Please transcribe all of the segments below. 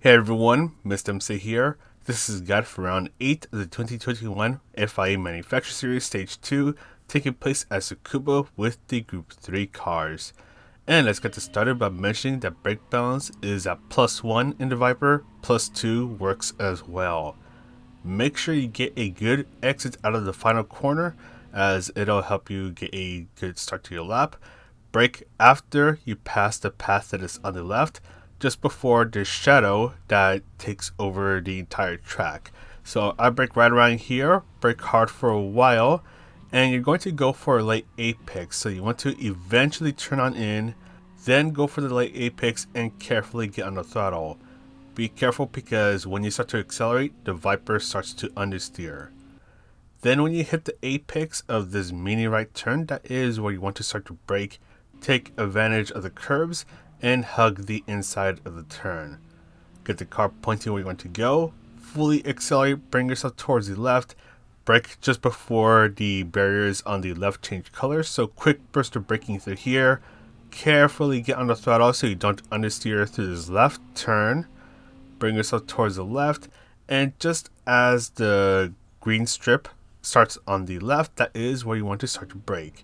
Hey everyone, Mr. MC here. This is guide for round 8 of the 2021 FIA Manufacturer Series Stage 2, taking place at Tsukuba with the Group 3 cars. And let's get this started by mentioning that brake balance is at +1 in the Viper, +2 works as well. Make sure you get a good exit out of the final corner, as it'll help you get a good start to your lap. Brake after you pass the path that is on the left, just before the shadow that takes over the entire track. So I brake right around here, brake hard for a while, and you're going to go for a late apex. So you want to eventually turn on in, then go for the late apex and carefully get on the throttle. Be careful because when you start to accelerate, the Viper starts to understeer. Then when you hit the apex of this mini right turn, that is where you want to start to brake, take advantage of the curbs, and hug the inside of the turn. Get the car pointing where you want to go, fully accelerate, bring yourself towards the left, brake just before the barriers on the left change color, so quick burst of braking through here, carefully get on the throttle so you don't understeer through this left turn, bring yourself towards the left, and just as the green strip starts on the left, that is where you want to start to brake.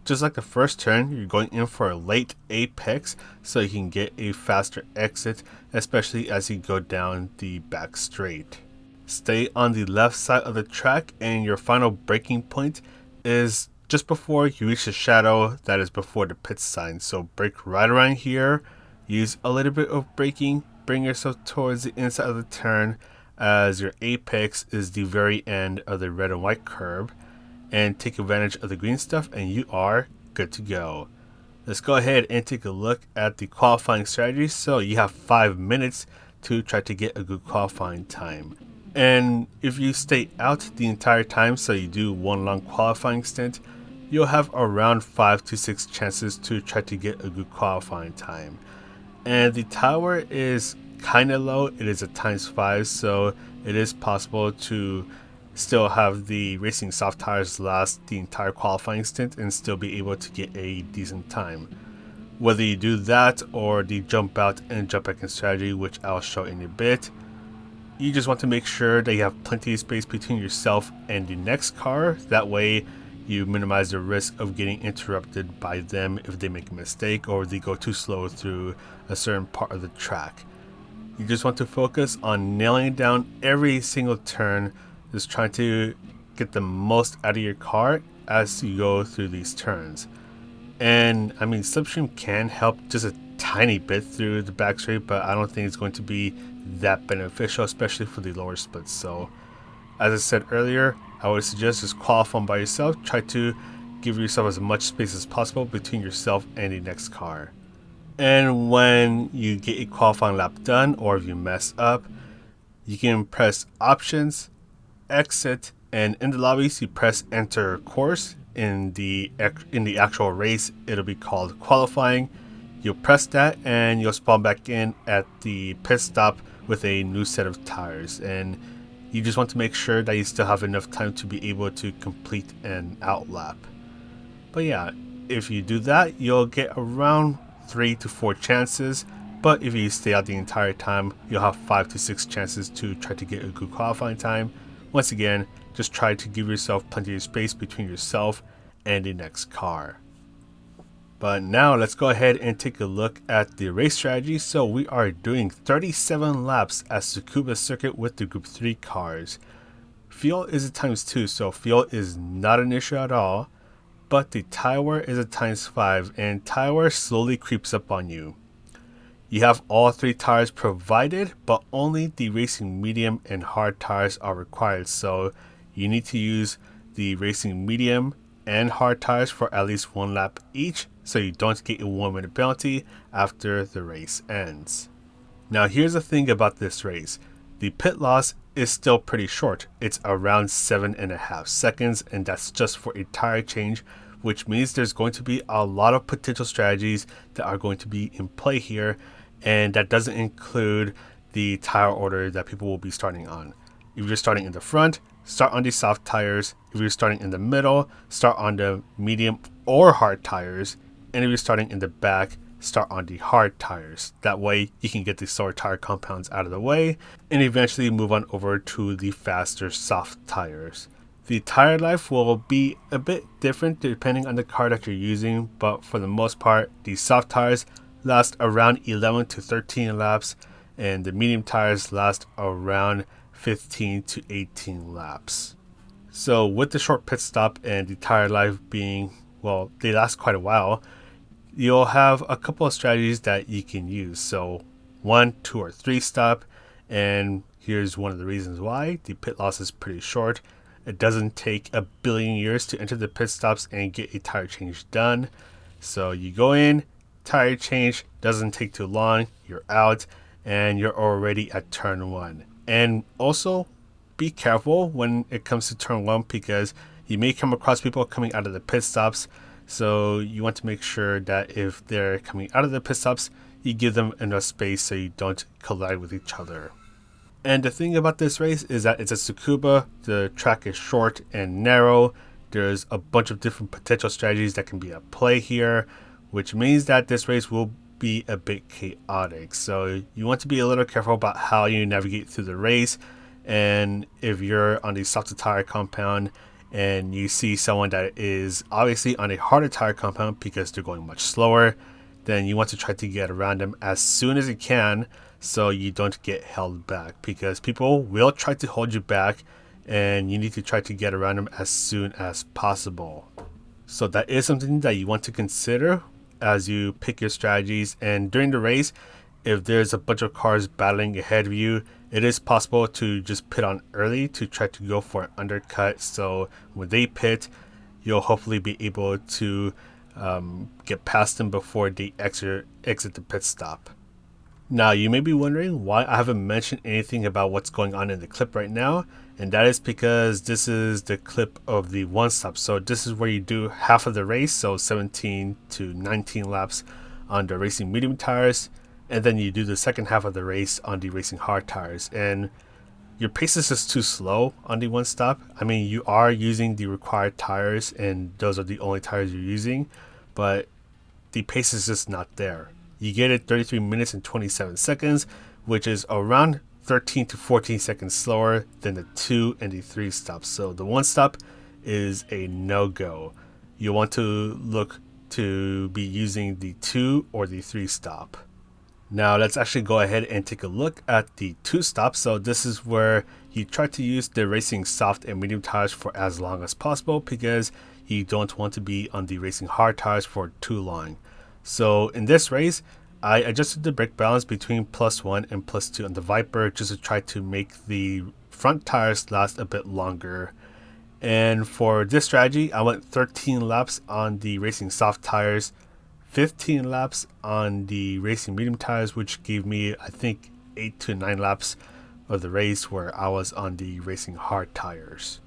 Just like the first turn, you're going in for a late apex so you can get a faster exit, especially as you go down the back straight. Stay on the left side of the track, and your final braking point is just before you reach the shadow that is before the pit sign. So brake right around here, use a little bit of braking, bring yourself towards the inside of the turn as your apex is the very end of the red and white curb, and take advantage of the green stuff and you are good to go. Let's go ahead and take a look at the qualifying strategy. So you have 5 minutes to try to get a good qualifying time. And if you stay out the entire time, so you do one long qualifying stint, you'll have around 5 to 6 chances to try to get a good qualifying time. And the tower is kind of low, it is a ×5, so it is possible to still have the racing soft tires last the entire qualifying stint and still be able to get a decent time. Whether you do that or the jump out and jump back in strategy, which I'll show in a bit, you just want to make sure that you have plenty of space between yourself and the next car. That way you minimize the risk of getting interrupted by them if they make a mistake or they go too slow through a certain part of the track. You just want to focus on nailing down every single turn, just trying to get the most out of your car as you go through these turns. And I mean, slipstream can help just a tiny bit through the back straight, but I don't think it's going to be that beneficial, especially for the lower splits. So as I said earlier, I would suggest just qualifying by yourself. Try to give yourself as much space as possible between yourself and the next car. And when you get a qualifying lap done, or if you mess up, you can press options, exit, and in the lobbies you press enter course. In the actual race, it'll be called qualifying. You'll press that and you'll spawn back in at the pit stop with a new set of tires, and you just want to make sure that you still have enough time to be able to complete an outlap. But yeah, if you do that, you'll get around 3 to 4 chances, but if you stay out the entire time, you'll have 5 to 6 chances to try to get a good qualifying time. Once again, just try to give yourself plenty of space between yourself and the next car. But now let's go ahead and take a look at the race strategy. So we are doing 37 laps at Tsukuba Circuit with the Group 3 cars. Fuel is a ×2, so fuel is not an issue at all, but the tire wear is a ×5, and tire wear slowly creeps up on you. You have all 3 tires provided, but only the racing medium and hard tires are required, so you need to use the racing medium and hard tires for at least 1 lap each, so you don't get a 1-minute penalty after the race ends. Now here's the thing about this race. The pit loss is still pretty short. It's around 7.5 seconds, and that's just for a tire change, which means there's going to be a lot of potential strategies that are going to be in play here, and that doesn't include the tire order that people will be starting on. If you're starting in the front, start on the soft tires. If you're starting in the middle, start on the medium or hard tires. And if you're starting in the back, start on the hard tires. That way you can get the slower tire compounds out of the way and eventually move on over to the faster soft tires. The tire life will be a bit different depending on the car that you're using, but for the most part, the soft tires last around 11 to 13 laps, and the medium tires last around 15 to 18 laps. So with the short pit stop and the tire life being, well, they last quite a while, you'll have a couple of strategies that you can use. So 1, 2, or 3 stop, and here's one of the reasons why. The pit loss is pretty short. It doesn't take a billion years to enter the pit stops and get a tire change done. So you go in, tire change, doesn't take too long, you're out, and you're already at turn 1. And also, be careful when it comes to turn 1 because you may come across people coming out of the pit stops. So you want to make sure that if they're coming out of the pit stops, you give them enough space so you don't collide with each other. And the thing about this race is that it's a Tsukuba, the track is short and narrow, there's a bunch of different potential strategies that can be at play here, which means that this race will be a bit chaotic. So you want to be a little careful about how you navigate through the race, and if you're on the softer tire compound and you see someone that is obviously on a harder tire compound because they're going much slower, then you want to try to get around them as soon as you can so you don't get held back, because people will try to hold you back and you need to try to get around them as soon as possible. So that is something that you want to consider as you pick your strategies. And during the race, if there's a bunch of cars battling ahead of you, it is possible to just pit on early to try to go for an undercut. So when they pit, you'll hopefully be able to get past them before they exit the pit stop. Now, you may be wondering why I haven't mentioned anything about what's going on in the clip right now, and that is because this is the clip of the one stop. So this is where you do half of the race, so 17 to 19 laps on the racing medium tires, and then you do the second half of the race on the racing hard tires. And your pace is just too slow on the one stop. I mean, you are using the required tires, and those are the only tires you're using, but the pace is just not there. You get it 33 minutes and 27 seconds, which is around 13 to 14 seconds slower than the 2 and the 3 stops. So the 1 stop is a no-go. You want to look to be using the 2 or the 3 stop. Now let's actually go ahead and take a look at the 2 stop. So this is where you try to use the racing soft and medium tires for as long as possible, because you don't want to be on the racing hard tires for too long. So in this race, I adjusted the brake balance between +1 and +2 on the Viper just to try to make the front tires last a bit longer. And for this strategy, I went 13 laps on the racing soft tires, 15 laps on the racing medium tires, which gave me, I think, 8 to 9 laps of the race where I was on the racing hard tires.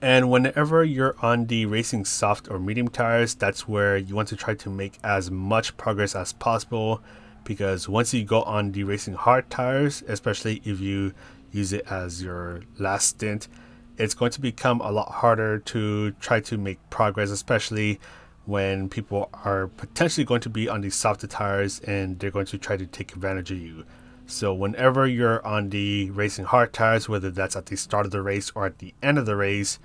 And whenever you're on the racing soft or medium tires, that's where you want to try to make as much progress as possible, because once you go on the racing hard tires, especially if you use it as your last stint, it's going to become a lot harder to try to make progress, especially when people are potentially going to be on the softer tires and they're going to try to take advantage of you. So whenever you're on the racing hard tires, whether that's at the start of the race or at the end of the race,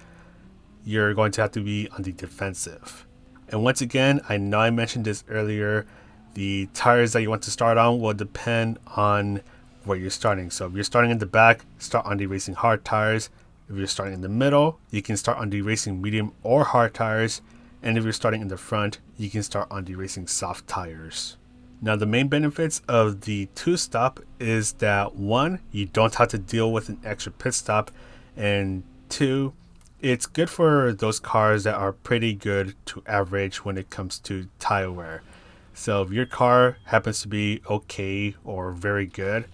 you're going to have to be on the defensive. And once again, I know I mentioned this earlier, the tires that you want to start on will depend on where you're starting. So if you're starting in the back, start on the racing hard tires. If you're starting in the middle, you can start on the racing medium or hard tires. And if you're starting in the front, you can start on the racing soft tires. Now, the main benefits of the 2 stop is that 1, you don't have to deal with an extra pit stop, and 2, it's good for those cars that are pretty good to average when it comes to tire wear. So if your car happens to be okay or very good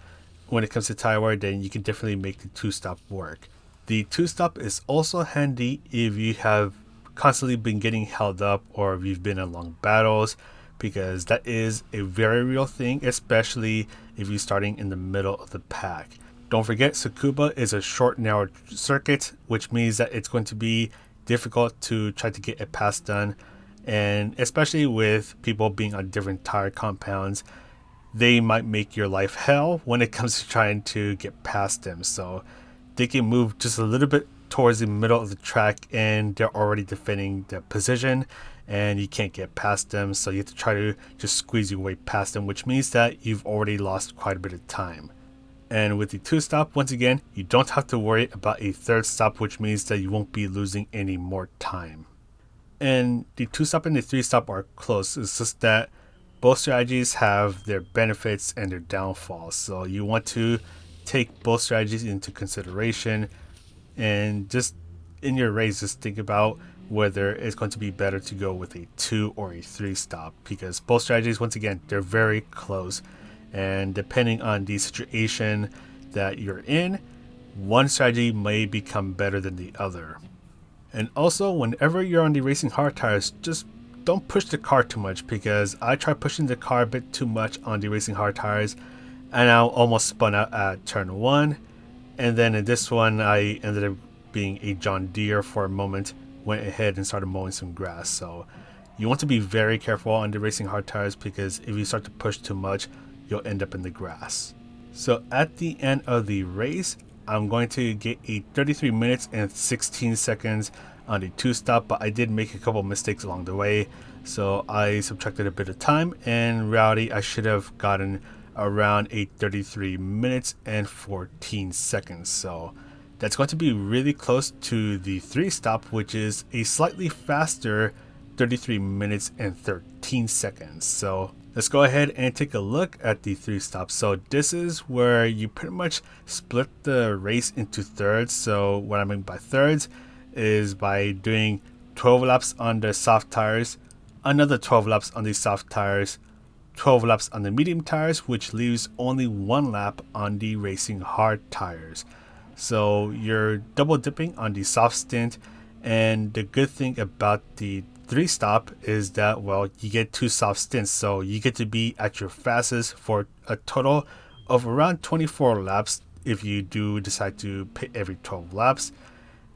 when it comes to tire wear, then you can definitely make the 2 stop work. The 2 stop is also handy if you have constantly been getting held up or if you've been in long battles, because that is a very real thing, especially if you're starting in the middle of the pack. Don't forget, Tsukuba is a short, narrow circuit, which means that it's going to be difficult to try to get a pass done And especially with people being on different tire compounds, they might make your life hell when it comes to trying to get past them. So they can move just a little bit towards the middle of the track and they're already defending the position and you can't get past them. So you have to try to just squeeze your way past them, which means that you've already lost quite a bit of time. And with the 2-stop, once again, you don't have to worry about a 3rd stop, which means that you won't be losing any more time. And the 2-stop and the 3-stop are close. It's just that both strategies have their benefits and their downfalls. So you want to take both strategies into consideration and just in your race, just think about whether it's going to be better to go with a 2 or a 3-stop, because both strategies, once again, they're very close. And depending on the situation that you're in, one strategy may become better than the other. And also, whenever you're on the racing hard tires, just don't push the car too much, because I tried pushing the car a bit too much on the racing hard tires and I almost spun out at turn 1. And then in this one, I ended up being a John Deere for a moment, went ahead and started mowing some grass. So you want to be very careful on the racing hard tires, because if you start to push too much, you'll end up in the grass. So at the end of the race, I'm going to get a 33 minutes and 16 seconds on the 2-stop, but I did make a couple mistakes along the way. So I subtracted a bit of time, and in reality, I should have gotten around a 33 minutes and 14 seconds. So that's going to be really close to the 3-stop, which is a slightly faster 33 minutes and 13 seconds. So let's go ahead and take a look at the 3-stop. So this is where you pretty much split the race into thirds. So what I mean by thirds is by doing 12 laps on the soft tires, another 12 laps on the soft tires, 12 laps on the medium tires, which leaves only 1 lap on the racing hard tires. So you're double dipping on the soft stint, and the good thing about the 3-stop is that, well, you get 2 soft stints, so you get to be at your fastest for a total of around 24 laps if you do decide to pit every 12 laps,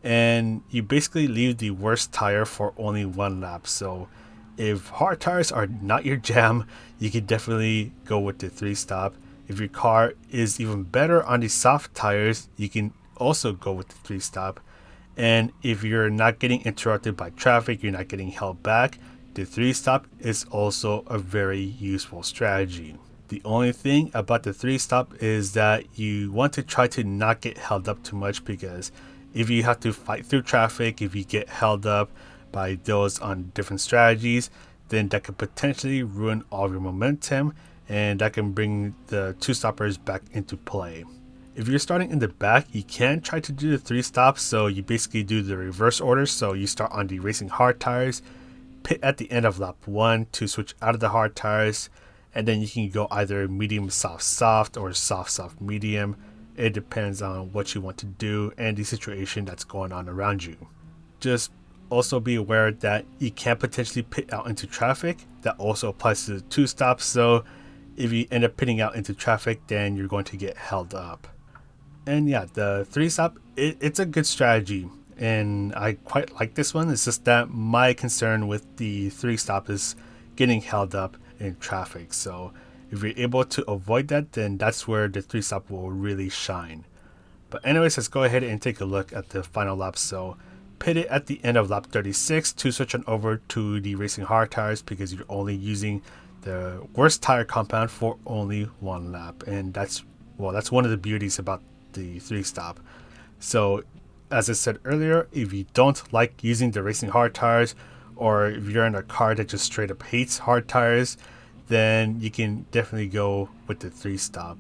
and you basically leave the worst tire for only 1 lap. So if hard tires are not your jam, you can definitely go with the 3-stop. If your car is even better on the soft tires, you can also go with the 3-stop. And if you're not getting interrupted by traffic, you're not getting held back, the 3-stop is also a very useful strategy. The only thing about the 3-stop is that you want to try to not get held up too much, because if you have to fight through traffic, if you get held up by those on different strategies, then that could potentially ruin all of your momentum, and that can bring the 2-stoppers back into play. If you're starting in the back, you can try to do the 3-stop, so you basically do the reverse order. So you start on the racing hard tires, pit at the end of lap 1 to switch out of the hard tires, and then you can go either medium soft soft or soft soft medium. It depends on what you want to do and the situation that's going on around you. Just also be aware that you can potentially pit out into traffic. That also applies to the 2-stop. So if you end up pitting out into traffic, then you're going to get held up. And yeah, the 3-stop, it's a good strategy, and I quite like this one. It's just that my concern with the 3-stop is getting held up in traffic. So if you're able to avoid that, then that's where the 3-stop will really shine. But anyways, let's go ahead and take a look at the final lap. So pit it at the end of lap 36 to switch on over to the racing hard tires, because you're only using the worst tire compound for only 1 lap. And that's one of the beauties about the 3-stop. So as I said earlier, if you don't like using the racing hard tires, or if you're in a car that just straight up hates hard tires, then you can definitely go with the 3-stop.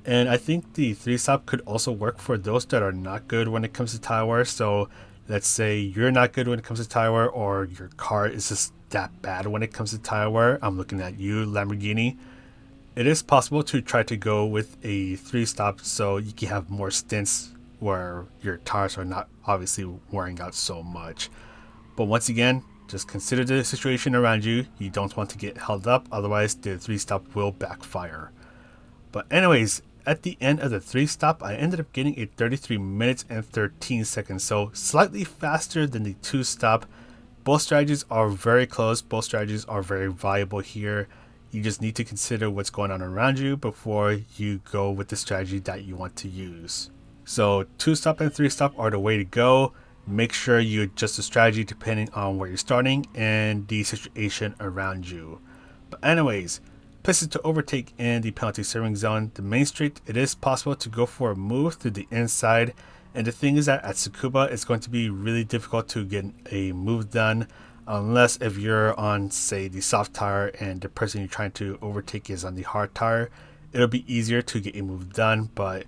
And I think the 3-stop could also work for those that are not good when it comes to tire wear. So let's say you're not good when it comes to tire wear, or your car is just that bad when it comes to tire wear. I'm looking at you, Lamborghini. It is possible to try to go with a 3-stop so you can have more stints where your tires are not obviously wearing out so much. But once again, just consider the situation around you. You don't want to get held up, otherwise the 3-stop will backfire. But anyways, at the end of the 3-stop, I ended up getting a 33 minutes and 13 seconds, so slightly faster than the 2-stop, Both strategies are very close. Both strategies are very viable here. You just need to consider what's going on around you before you go with the strategy that you want to use. So 2-stop and 3-stop are the way to go. Make sure you adjust the strategy depending on where you're starting and the situation around you. But anyways, Playseat to overtake in the penalty serving zone. The main straight, it is possible to go for a move through the inside. And the thing is that at Tsukuba, it's going to be really difficult to get a move done unless if you're on, say, the soft tire and the person you're trying to overtake is on the hard tire. It'll be easier to get a move done, but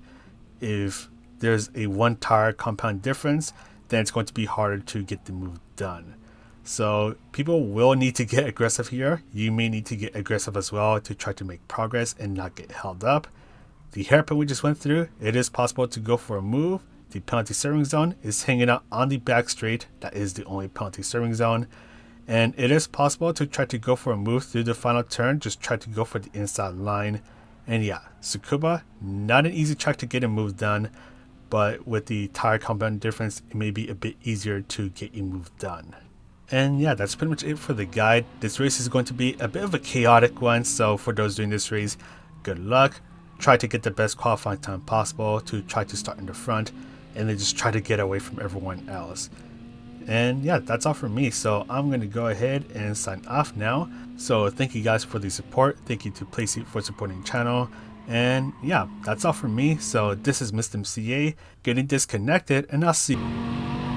if there's a 1 tire compound difference, then it's going to be harder to get the move done. So people will need to get aggressive here. You may need to get aggressive as well to try to make progress and not get held up. The hairpin we just went through, it is possible to go for a move. The penalty serving zone is hanging out on the back straight. That is the only penalty serving zone. And it is possible to try to go for a move through the final turn. Just try to go for the inside line. And yeah, Tsukuba, not an easy track to get a move done. But with the tire compound difference, it may be a bit easier to get a move done. And yeah, that's pretty much it for the guide. This race is going to be a bit of a chaotic one. So for those doing this race, good luck. Try to get the best qualifying time possible to try to start in the front. And then just try to get away from everyone else. And yeah, that's all from me. So I'm going to go ahead and sign off now. So thank you guys for the support. Thank you to Playseat for supporting the channel. And yeah, that's all from me. So this is Mr. MCA getting disconnected, and I'll see you.